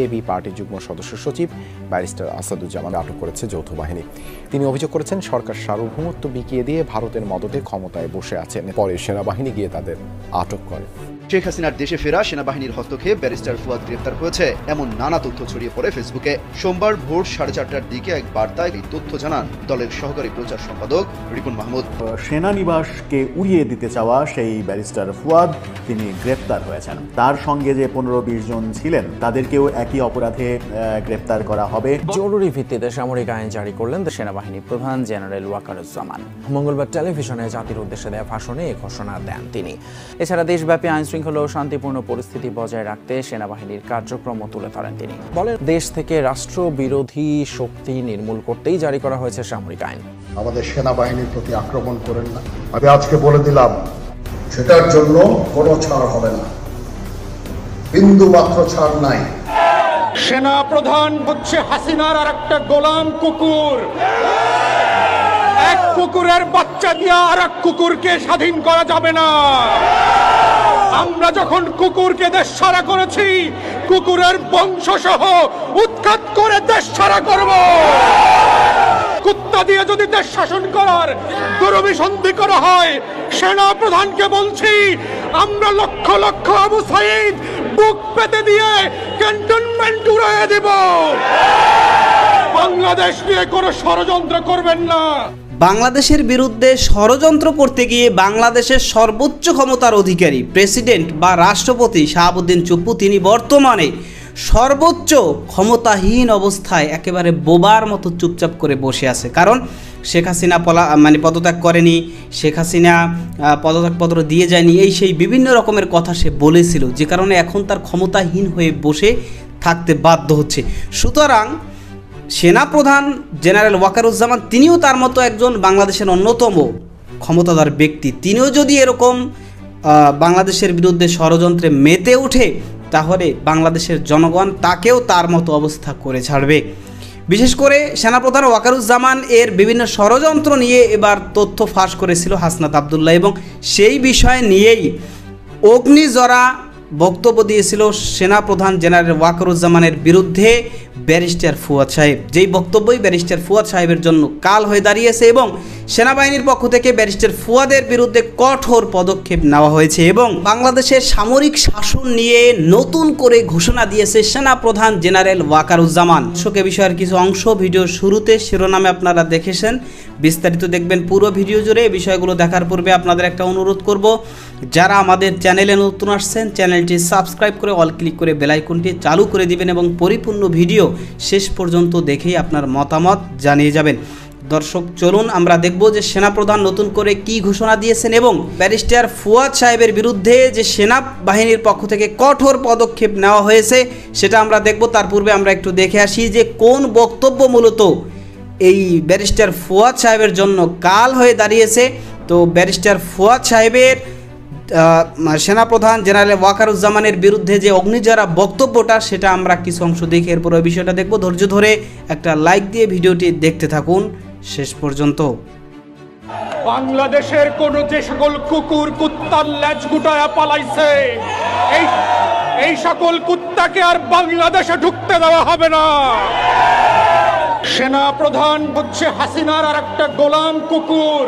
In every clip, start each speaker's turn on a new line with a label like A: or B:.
A: AB পার্টির যুগ্ম সদস্য সচিব ব্যারিস্টার আসাদুজ্জামান আটক করেছে যৌথ বাহিনী। তিনি অভিযোগ করেছেন সরকার সার্বভৌমত্ব বিকিয়ে দিয়ে ভারতের মদতে ক্ষমতায় বসে আছেন। পরে সেনাবাহিনী গিয়ে তাদের আটক করে।
B: শেখ হাসিনার দেশে ফেরা সেনাবাহিনীর হস্তক্ষেপ, ব্যারিস্টার ফুয়াদ গ্রেফতার হয়েছে এমন নানা তথ্য ছড়িয়ে পড়ে ফেসবুকে। সোমবার ভোর 4:30টার দিকে এক বার্তায় এই তথ্য জানান দলের সহকারী প্রচার সম্পাদক রিপন মাহমুদ।
C: সেনানিবাসকে উড়িয়ে দিতে চাওয়া সেই ব্যারিস্টার ফুয়াদ তিনি গ্রেফতার হয়েছেন। তার সঙ্গে যে 15-20 জন ছিলেন তাদেরকেও একই অপরাধে গ্রেফতার করা হবে।
D: জরুরি ভিত্তিতে সামরিক আইন জারি করলেন সেনাবাহিনী প্রধান জেনারেল ওয়াকারুজ্জামান। মঙ্গলবার টেলিভিশনে জাতির উদ্দেশ্যে দেয়া ভাষণে এই ঘোষণা দেন তিনি। এছাড়া দেশব্যাপী আইন শৃঙ্খলা ও শান্তিপূর্ণ পরিস্থিতি বজায় রাখতে সেনাবাহিনীর কার্যক্রম তুলে ধরেন তিনি। বলেন, দেশ থেকে রাষ্ট্র বিরোধী শক্তি নির্মূল করতেই জারি করা হয়েছে সামরিক আইন।
E: আমাদের সেনাবাহিনীর প্রতি আক্রমণ করেন না। আমি আজকে বলে দিলাম, সেটার জন্য কোনো ছাড় হবে না, বিন্দু মাত্র ছাড় নাই।
F: সেনা প্রধান হচ্ছে হাসিনার আর একটা গোলাম কুকুর। এক কুকুরের বাচ্চা দিয়ে আর এক কুকুরকে স্বাধীন করা যাবে না। আমরা যখন কুকুরকে দেশ ছাড়া করেছি, কুকুরের বংশ সহ উৎখাত করে দেশ ছাড়া করব। কুত্তা দিয়ে যদি দেশ শাসন করার দুরভিসন্ধি করা হয়, সেনা প্রধানকে বলছি, আমরা লক্ষ লক্ষ আবু সাঈদ বুক পেতে দিয়ে ক্যান্টনমেন্ট উড়িয়ে দেব। বাংলাদেশ নিয়ে কোনো ষড়যন্ত্র করবেন না।
G: বাংলাদেশের বিরুদ্ধে ষড়যন্ত্র করতে গিয়ে বাংলাদেশের সর্বোচ্চ ক্ষমতার অধিকারী প্রেসিডেন্ট বা রাষ্ট্রপতি শাহাবুদ্দিন চুপ্পু তিনি বর্তমানে সর্বোচ্চ ক্ষমতাহীন অবস্থায় একেবারে বোবার মতো চুপচাপ করে বসে আছে। কারণ শেখ হাসিনা পদত্যাগ করেনি, শেখ হাসিনা পদত্যাগপত্র দিয়ে যায়নি, এই সেই বিভিন্ন রকমের কথা সে বলেছিল, যে কারণে এখন তার ক্ষমতাহীন হয়ে বসে থাকতে বাধ্য হচ্ছে। সুতরাং সেনাপ্রধান জেনারেল ওয়াকারুজ্জামান তিনিও তার মতো একজন বাংলাদেশের অন্যতম ক্ষমতাধর ব্যক্তি। তিনিও যদি এরকম বাংলাদেশের বিরুদ্ধে ষড়যন্ত্রে মেতে ওঠে, তাহলে বাংলাদেশের জনগণ তাকেও তার মতো অবস্থা করে ছাড়বে। বিশেষ করে সেনাপ্রধান ওয়াকারুজ্জামান এর বিভিন্ন ষড়যন্ত্র নিয়ে এবার তথ্য ফাঁস করেছিল হাসনাত আবদুল্লাহ, এবং সেই বিষয় নিয়েই অগ্নিজরা বক্তব্য দিয়েছিল সেনাপ্রধান জেনারেল ওয়াকারুজ্জামানের বিরুদ্ধে ব্যারিস্টার ফুয়াদ সাহেব। যেই বক্তব্যই ব্যারিস্টার ফুয়াদ সাহেবের জন্য কাল হয়ে দাঁড়িয়েছে, এবং সেনাবাহিনীর পক্ষ থেকে ব্যারিস্টার ফুয়াদের বিরুদ্ধে কঠোর পদক্ষেপ নেওয়া হয়েছে, এবং বাংলাদেশের সামরিক শাসন নিয়ে নতুন করে ঘোষণা দিয়েছে সেনাপ্রধান জেনারেল ওয়াকারুজ্জামান। শোকে বিষয়ের কিছু অংশ ভিডিও শুরুতে শিরোনামে আপনারা দেখেছেন, বিস্তারিত দেখবেন পুরো ভিডিও জুড়ে। এই বিষয়গুলো দেখার পূর্বে আপনাদের একটা অনুরোধ করব, যারা আমাদের চ্যানেলে নতুন আসছেন চ্যানেলটি সাবস্ক্রাইব করে অল ক্লিক করে বেল আইকনটি চালু করে দিবেন, এবং পরিপূর্ণ ভিডিও শেষ পর্যন্ত দেখেই আপনার মতামত জানিয়ে যাবেন। দর্শক, চলুন আমরা দেখব যে সেনাপ্রধান নতুন করে কি ঘোষণা দিয়েছেন, এবং ব্যারিস্টার ফুয়াদ সাহেবের বিরুদ্ধে যে সেনাবাহিনীর পক্ষ থেকে কঠোর পদক্ষেপ নেওয়া হয়েছে সেটা আমরা দেখব। তার পূর্বে আমরা একটু দেখে আসি যে কোন বক্তব্য মূলত এই ব্যারিস্টার ফুয়াদ সাহেবের জন্য কাল হয়ে দাঁড়িয়েছে। তো ব্যারিস্টার ফুয়াদ সাহেবের সেনাপ্রধান জেনারেল ওয়াকারুজ্জামানের বিরুদ্ধে যে অগ্নিজরা বক্তব্যটা, সেটা আমরা কিছু অংশ দেখে এরপর ওই বিষয়টা দেখব। ধৈর্য ধরে একটা লাইক দিয়ে ভিডিওটি দেখতে থাকুন শেষ পর্যন্ত।
F: বাংলাদেশের কোন যে সকল কুকুর কুত্তার লেজ গুটায়া পালাইছে, এই সকল কুত্তাকে আর বাংলাদেশে ঢুকতে দেওয়া হবে না। সেনা প্রধান হচ্ছে হাসিনার আর একটা গোলাম কুকুর।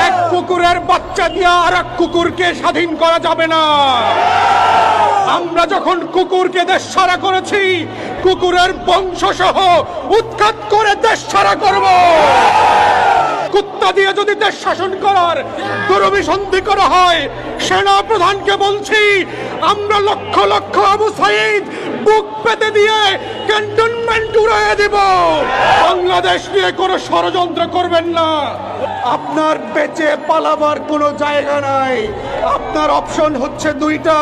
F: এক কুকুরের বাচ্চা দিয়ে আর এক কুকুরকে স্বাধীন করা যাবে না। আমরা যখন কুকুরকে দেশ ছাড়া করেছি, কুকুরের বংশ সহ উৎখাত করে দেশ ছাড়া করব। কুত্তা দিয়ে যদি দেশ শাসন করার দুরভিসন্ধি করা হয়, সেনা প্রধানকে বলছি, আমরা লক্ষ লক্ষ আবু সাঈদ বুক পেতে দিয়ে ক্যান্টনমেন্ট উড়িয়ে দেব। বাংলাদেশ নিয়ে কোনো ষড়যন্ত্র করবেন না। আপনার বেঁচে পালাবার কোনো জায়গা নাই। আপনার অপশন হচ্ছে দুইটা,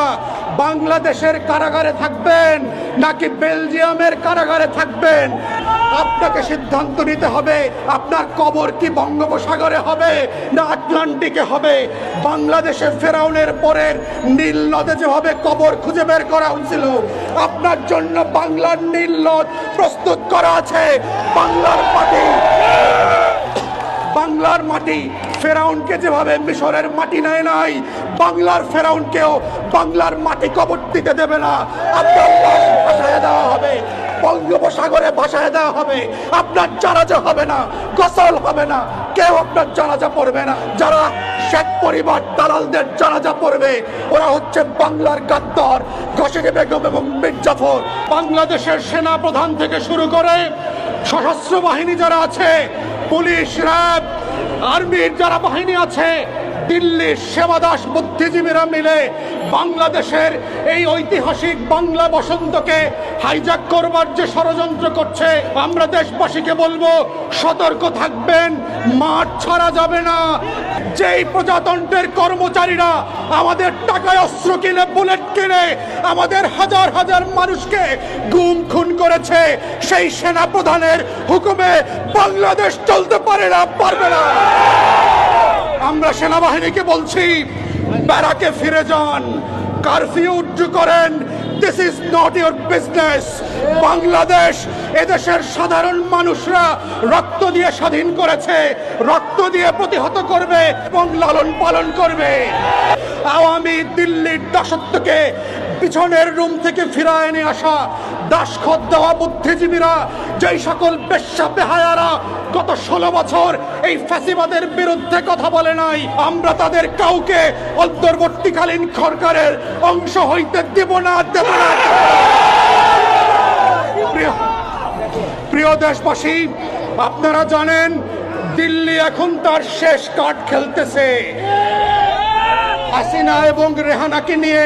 F: বাংলাদেশের কারাগারে থাকবেন নাকি বেলজিয়ামের কারাগারে থাকবেন। আপনাকে সিদ্ধান্ত নিতে হবে, আপনার কবর কি বঙ্গোপসাগরে হবে না আটলান্টিকে হবে। বাংলাদেশে ফেরাউনের পরের নীল নদে যেভাবে কবর খুঁজে বের করা হয়েছিল, আপনার জন্য বাংলার নীল নদ প্রস্তুত করা আছে। বাংলার মাটি ফেরাউনকে যেভাবে মিশরের মাটি নেয় নাই, বাংলার ফেরাউনকেও বাংলার মাটি কবর দিতে দেবে না। আপনার সাগরে ভাসায় দেওয়া হবে, আপনার জানাজা হবে না, গোসল হবে না, কেউ আপনার জানাজা পড়বে না। যারা শেখ পরিবার দালালদের জানাজা পড়বে ওরা হচ্ছে বাংলার গাদ্দার ঘসেকে বেগম এবং মীর জাফর। বাংলাদেশের সেনা প্রধান থেকে শুরু করে সশস্ত্র বাহিনী যারা আছে, পুলিশ, র্যাব, আর্মির যারা বাহিনী আছে, দিল্লির সেবাদাস বুদ্ধিজীবীরা মিলে বাংলাদেশের এই ঐতিহাসিক বাংলা বসন্তকে হাইজ্যাক করবার যে ষড়যন্ত্র করছে, আমরা দেশবাসীকে বলবো সতর্ক থাকবেন, মাঠ ছাড়া যাবে না। যেই প্রজাতন্ত্রের কর্মচারীরা আমাদের টাকায় অস্ত্র কিনে, বুলেট কিনে আমাদের হাজার হাজার মানুষকে গুম খুন করেছে, সেই সেনা প্রধানের হুকুমে বাংলাদেশ চলতে পারে না, পারবে না। আমরা সেনাবাহিনীকে বলছি ব্যারাকে ফিরে যান, কারফিউ উজ্জু করেন, this is not your business. Bangladesh এদেশের সাধারণ মানুষরা রক্ত দিয়ে স্বাধীন করেছে, রক্ত দিয়ে প্রতিহত করবে এবং লালন পালন করবে। আওয়ামী দিল্লির দাসত্বকে পিছনের রুম থেকে ফিরায় নিয়ে আসা দাসখত দেওয়া বুদ্ধিজীবীরা, যেই সকল বেশ্যা বেহায়ারা গত 16 বছর এই ফ্যাসিবাদের বিরুদ্ধে কথা বলে নাই, আমরা তাদের কাউকে অন্তর্বর্তীকালীন সরকারের অংশ হইতে দেব না, দেব না। প্রিয় দেশবাসী, আপনারা জানেন দিল্লি এখন তার শেষ কার্ড খেলতেছে। হাসিনা এবং রেহানাকে নিয়ে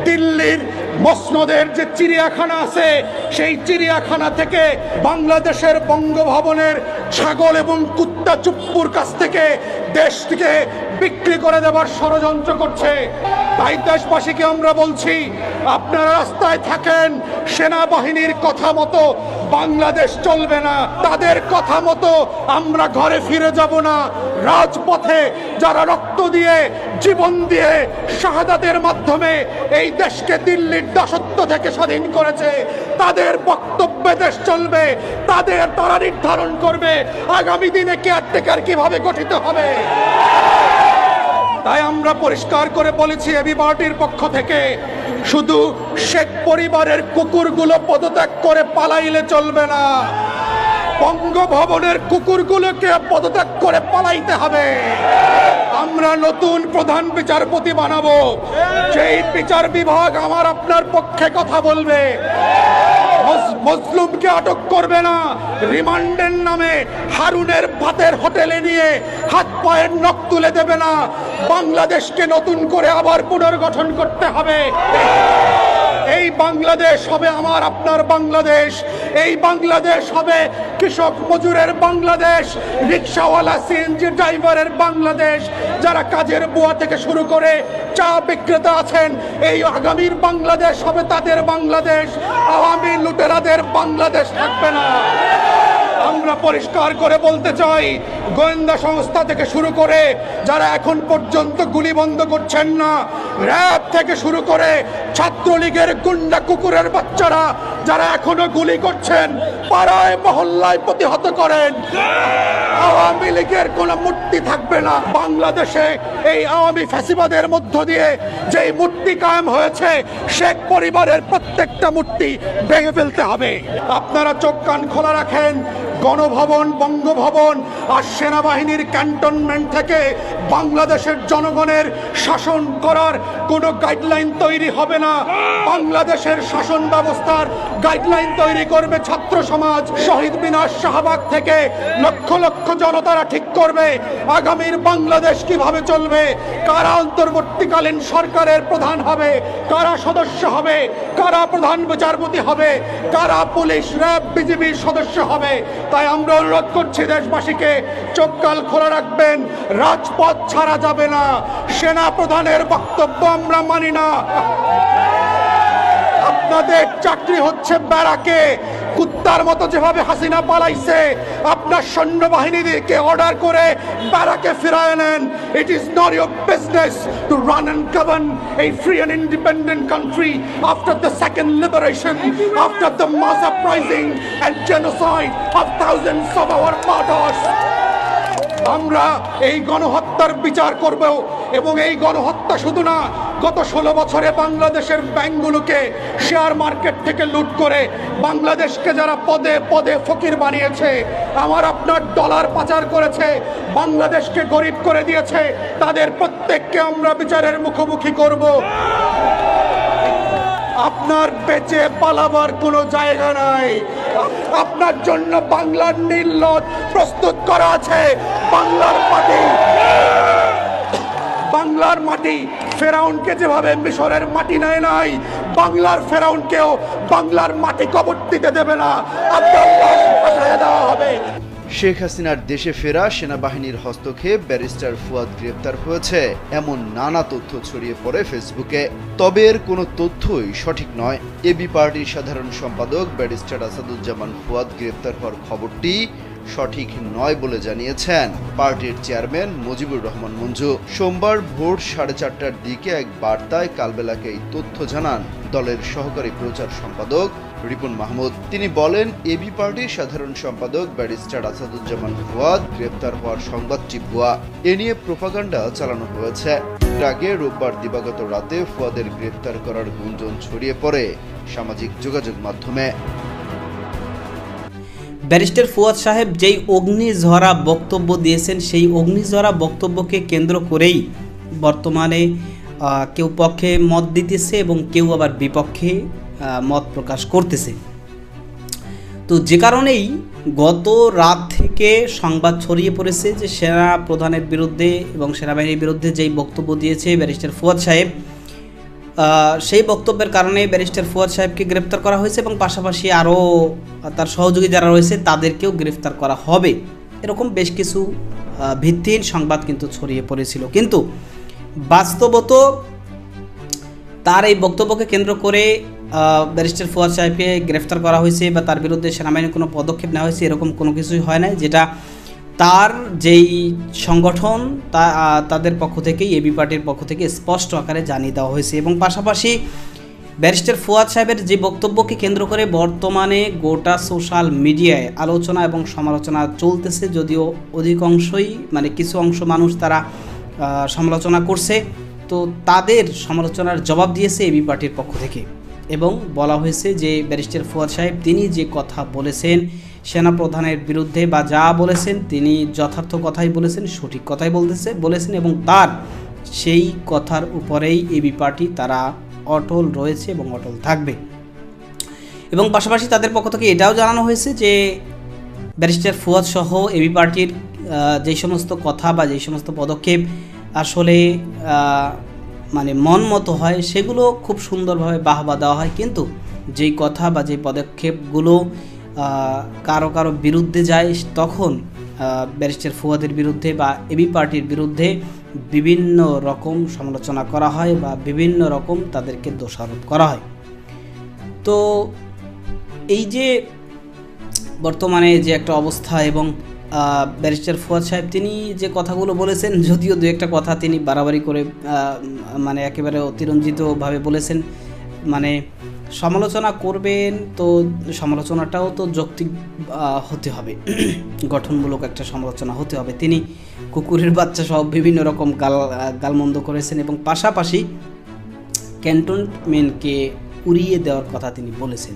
F: দিল্লির মসনদের যে চিড়িয়াখানা আছে, সেই চিড়িয়াখানা থেকে বাংলাদেশের বঙ্গভবনের ছাগল এবং কুত্তা চুপ্পুর কাছ থেকে দেশটিকে বিক্রি করে দেবার ষড়যন্ত্র করছে। তাই দেশবাসীকে আমরা বলছি, আপনারা রাস্তায় থাকেন, সেনাবাহিনীর কথা মতো বাংলাদেশ চলবে না, তাদের কথা মতো আমরা ঘরে ফিরে যাব না। রাজপথে যারা রক্ত দিয়ে, জীবন দিয়ে, শাহাদাতের মাধ্যমে এই দেশকে দিল্লির দাসত্ব থেকে স্বাধীন করেছে, তাদের বক্তব্যে দেশ চলবে, তারা নির্ধারণ করবে আগামী দিনে কেয়ারটেকার কিভাবে গঠিত হবে। তাই আমরা পরিষ্কার করে বলেছি এবি পার্টির পক্ষ থেকে, শুধু শেখ পরিবারের কুকুরগুলো পদত্যাগ করে পালাইলে চলবে না, বঙ্গভবনের কুকুরগুলোকে পদত্যাগ করে পালাইতে হবে। আমরা নতুন প্রধান বিচারপতি বানাবো, যেই বিচার বিভাগ আমার আপনার পক্ষে কথা বলবে, মজলুমকে আটক করবে না, রিমান্ডের নামে হারুনের ভাতের হোটেলে নিয়ে হাত পায়ের নখ তুলে দেবে না। বাংলাদেশকে নতুন করে আবার পুনর্গঠন করতে হবে। এই বাংলাদেশ হবে আমার আপনার বাংলাদেশ, এই বাংলাদেশ হবে কৃষক মজুরের বাংলাদেশ, রিক্সাওয়ালা সিএনজি ড্রাইভারের বাংলাদেশ, যারা কাজের বুয়া থেকে শুরু করে চা বিক্রেতা আছেন, এই আগামীর বাংলাদেশ হবে তাদের বাংলাদেশ। আওয়ামী লুটেরাদের বাংলাদেশ থাকবে না। আমরা পরিষ্কার করে বলতে চাই, গোয়েন্দা সংস্থা থেকে শুরু করে যারা এখন পর্যন্ত গুলি বন্ধ করছেন না, র্যাব থেকে শুরু করে ছাত্রলীগের গুন্ডা কুকুরের বাচ্চারা যারা এখনো গুলি করছেন, পাড়ায় মহল্লায় প্রতিহত করেন, আওয়ামী লীগের কোনো মূর্তি থাকবে না বাংলাদেশে। এই আওয়ামী ফ্যাসিবাদের মধ্য দিয়ে যেই মূর্তি কায়েম হয়েছে, শেখ পরিবারের প্রত্যেকটা মূর্তি ভেঙে ফেলতে হবে। আপনারা চোখ কান খোলা রাখেন, গণভবন, বঙ্গভবন আর সেনাবাহিনীর ক্যান্টনমেন্ট থেকে বাংলাদেশের জনগণের শাসন করার কোনো গাইডলাইন তৈরি হবে না। বাংলাদেশের শাসন ব্যবস্থার গাইডলাইন তৈরি করবে ছাত্র সমাজ। শহীদ মিনার, শাহবাগ থেকে লক্ষ লক্ষ জনতারা ঠিক করবে আগামীর বাংলাদেশ কিভাবে চলবে, কারা অন্তর্বর্তীকালীন সরকারের প্রধান হবে, কারা সদস্য হবে, কারা প্রধান বিচারপতি হবে, কারা পুলিশ, র্যাব, বিজিবির সদস্য হবে। তাই আমরা অনুরোধ করছি দেশবাসীকে, চোখ কান খোলা রাখবেন, রাজপথ ছাড়া যাবে না। সেনা প্রধানের বক্তব্য আমরা মানি না। আপনাদের চাকরি হচ্ছে ব্যারাকে, কুত্তার মতো যেভাবে হাসিনা পালাইছে, আপনার সৈন্যবাহিনীকে অর্ডার করে ব্যারাকে ফিরায় নেন। It is not your business to run and govern a free and independent country after the second liberation, after the mass uprising and genocide of thousands of our martyrs. আমরা এই গণহত্যার বিচার করব এবং এই গণহত্যা শুধু না, গত 16 বছরে বাংলাদেশের ব্যাংকগুলোকে শেয়ার মার্কেট থেকে লুট করে বাংলাদেশকে যারা পদে পদে ফকির বানিয়েছে, আমার আপনার ডলার পাচার করেছে, বাংলাদেশকে গরিব করে দিয়েছে, তাদের প্রত্যেককে আমরা বিচারের মুখোমুখি করব। আপনার বেঁচে পালাবার কোনো জায়গা নাই। আপনার জন্য বাংলার নীল নদ প্রস্তুত করা আছে। বাংলার মাটি ফেরাউনকে যেভাবে মিশরের মাটি নেয় নাই, বাংলার ফেরাউনকেও বাংলার মাটি কবর দিতে দেবে না, ভাসায় দেওয়া হবে।
B: শেখ হাসিনার দেশে ফেরা সেনাবাহিনীর হস্তক্ষেপ, ব্যারিস্টার ফুয়াদ গ্রেপ্তার হয়েছে, এমন নানা তথ্য ছড়িয়ে পড়ে ফেসবুকে। তবে এর কোনো তথ্যই সঠিক নয়। এবি পার্টির সাধারণ সম্পাদক ব্যারিস্টার আসাদুজ্জামান ফুয়াদ গ্রেপ্তার হওয়ার খবরটি সঠিক নয় বলে জানিয়েছেন পার্টির চেয়ারম্যান মুজিবুর রহমান মঞ্জু। সোমবার ভোর 4:30টার দিকে এক বার্তায় কালবেলাকে এই তথ্য জানান দলের সহকারী প্রচার সম্পাদক রিপন মাহমুদ। তিনি বলেন, এবি পার্টির সাধারণ সম্পাদক ব্যারিস্টার আসাদুজ্জামান ফুয়াদ গ্রেপ্তার হওয়ার সংবাদটি ভুয়া। এ নিয়ে প্রোপাগান্ডা চালানো হয়েছে। এর আগে রোববার দিবাগত রাতে ফুয়াদের গ্রেপ্তার করার গুঞ্জন ছড়িয়ে পড়ে সামাজিক যোগাযোগ মাধ্যমে।
G: ব্যারিস্টার ফুয়াদ সাহেব যেই অগ্নিঝরা বক্তব্য দিয়েছেন, সেই অগ্নিঝরা বক্তব্যকে কেন্দ্র করেই বর্তমানে কেউ পক্ষে মত দিতেছে এবং কেউ আবার বিপক্ষে মত প্রকাশ করতেছে। তো যে কারণেই গত রাত থেকে সংবাদ ছড়িয়ে পড়েছে যে সেনা প্রধানের বিরুদ্ধে এবং সেনাবাহিনীর বিরুদ্ধে যেই বক্তব্য দিয়েছে ব্যারিস্টার ফুয়াদ সাহেব, সেই বক্তব্যের কারণে ব্যারিস্টার ফুয়াদ সাহেবকে গ্রেপ্তার করা হয়েছে এবং পাশাপাশি আরও তার সহযোগী যারা রয়েছে তাদেরকেও গ্রেফতার করা হবে, এরকম বেশ কিছু ভিত্তিহীন সংবাদ কিন্তু ছড়িয়ে পড়েছিল। কিন্তু বাস্তবত তার এই বক্তব্যকে কেন্দ্র করে ব্যারিস্টার ফুয়াদ সাহেবকে গ্রেফতার করা হয়েছে বা তার বিরুদ্ধে সেনাবাহিনীর কোনো পদক্ষেপ নেওয়া হয়েছে, এরকম কোনো কিছুই হয় না। যেটা তার যেই সংগঠন তাদের পক্ষ থেকেই, এবি পার্টির পক্ষ থেকে স্পষ্ট আকারে জানিয়ে দেওয়া হয়েছে। এবং পাশাপাশি ব্যারিস্টার ফুয়াদ সাহেবের যে বক্তব্যকে কেন্দ্র করে বর্তমানে গোটা সোশ্যাল মিডিয়ায় আলোচনা এবং সমালোচনা চলতেছে, যদিও অধিকাংশই মানে কিছু অংশ মানুষ তারা সমালোচনা করছে, তো তাদের সমালোচনার জবাব দিয়েছে এবি পার্টির পক্ষ থেকে এবং বলা হয়েছে যে ব্যারিস্টার ফুয়াদ সাহেব তিনি যে কথা বলেছেন সেনাপ্রধানের বিরুদ্ধে বা যা বলেছেন তিনি যথার্থ কথাই বলেছেন, সঠিক কথাই বলেছেন এবং তার সেই কথার উপরেই এবি পার্টি তারা অটল রয়েছে এবং অটল থাকবে। এবং পাশাপাশি তাদের পক্ষ থেকে এটাও জানানো হয়েছে যে ব্যারিস্টার ফুয়াদ সহ এবি পার্টির যেই সমস্ত কথা বা যেই সমস্ত পদক্ষেপ আসলে মানে মন মতো হয় সেগুলো খুব সুন্দরভাবে বাহবা দেওয়া হয়, কিন্তু যেই কথা বা যেই পদক্ষেপগুলো কারো কারো বিরুদ্ধে যায় তখন ব্যারিস্টার ফুয়াদের বিরুদ্ধে বা এবি পার্টির বিরুদ্ধে বিভিন্ন রকম সমালোচনা করা হয় বা বিভিন্ন রকম তাদেরকে দোষারোপ করা হয়। তো এই যে বর্তমানে যে একটা অবস্থা এবং ব্যারিস্টার ফুয়াদ সাহেব তিনি যে কথাগুলো বলেছেন, যদিও দু একটা কথা তিনি বাড়াবাড়ি করে মানে একেবারে অতিরঞ্জিতভাবে বলেছেন, মানে সমালোচনা করবেন তো সমালোচনাটাও তো যৌক্তিক হতে হবে, গঠনমূলক একটা সমালোচনা হতে হবে। তিনি কুকুরের বাচ্চা সব বিভিন্ন রকম গালমন্দ করেছেন এবং পাশাপাশি ক্যান্টনমেন্টকে উড়িয়ে দেওয়ার কথা তিনি বলেছেন।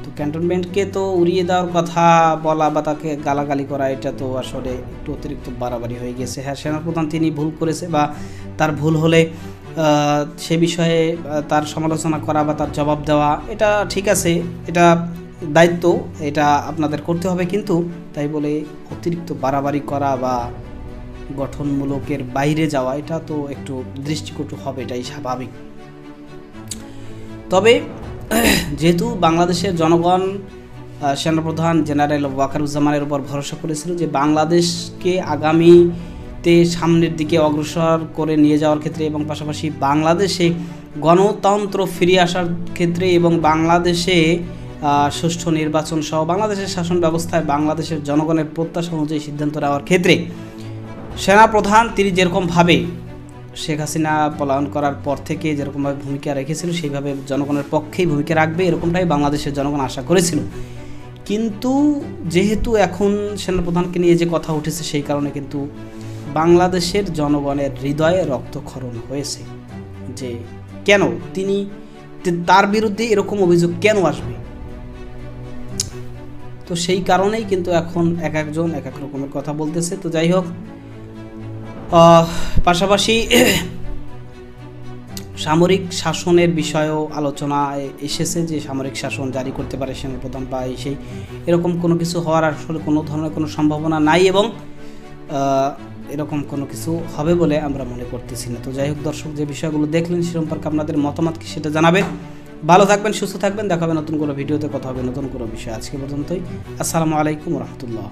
G: তো ক্যান্টনমেন্টকে তো উড়িয়ে দেওয়ার কথা বলা বা তাকে গালাগালি করা এটা তো আসলে একটু অতিরিক্ত বাড়াবাড়ি হয়ে গেছে। হ্যাঁ, সেনাপ্রধান তিনি ভুল করেছে বা তার ভুল হলে সে বিষয়ে তার সমালোচনা করা বা তার জবাব দেওয়া এটা ঠিক আছে, এটা দায়িত্ব, এটা আপনাদের করতে হবে, কিন্তু তাই বলে অতিরিক্ত বাড়াবাড়ি করা বা গঠনমূলকের বাইরে যাওয়া এটা তো একটু দৃষ্টিকটু হবে, এটাই স্বাভাবিক। তবে যেহেতু বাংলাদেশের জনগণ সেনাপ্রধান জেনারেল ওয়াকারুজ্জামানের উপর ভরসা করেছিল যে বাংলাদেশকে আগামীতে সামনের দিকে অগ্রসর করে নিয়ে যাওয়ার ক্ষেত্রে এবং পাশাপাশি বাংলাদেশে গণতন্ত্র ফিরে আসার ক্ষেত্রে এবং বাংলাদেশে সুষ্ঠু নির্বাচন সহ বাংলাদেশের শাসন ব্যবস্থায় বাংলাদেশের জনগণের প্রত্যাশা অনুযায়ী সিদ্ধান্ত নেওয়ার ক্ষেত্রে সেনাপ্রধান তিনি যেরকমভাবে শেখ হাসিনা পলায়ন করার পর থেকে যেরকমভাবে ভূমিকা রেখেছিল সেইভাবে জনগণের পক্ষেই ভূমিকা রাখবে এরকমটাই বাংলাদেশের জনগণ আশা করেছিল। কিন্তু যেহেতু এখন সেনাপ্রধানকে নিয়ে যে কথা উঠেছে সেই কারণে কিন্তু বাংলাদেশের জনগণের হৃদয়ে রক্তক্ষরণ হয়েছে। যে কেন তার বিরুদ্ধে এরকম অভিযোগ কেন আসবে। তো সেই কারণেই কিন্তু এখন এক একজন এক এক রকমের কথা বলতেছে। তো যাই হোক, পাশাপাশি সামরিক শাসনের বিষয়েও আলোচনায় এসেছে যে সামরিক শাসন জারি করতে পারে সেনাপ্রধান বা সেই এরকম কোনো কিছু হওয়ার আসলে কোনো ধরনের কোনো সম্ভাবনা নাই এবং এরকম কোনো কিছু হবে বলে আমরা মনে করতেছি না। তো যাই হোক দর্শক, যে বিষয়গুলো দেখলেন সে সম্পর্কে আপনাদের মতামত কি সেটা জানাবেন। ভালো থাকবেন, সুস্থ থাকবেন, দেখা হবে নতুন কোনো ভিডিওতে, কথা হবে নতুন কোনো বিষয়। আজকে পর্যন্তই, আসসালামু আলাইকুম রহমতুল্লাহ।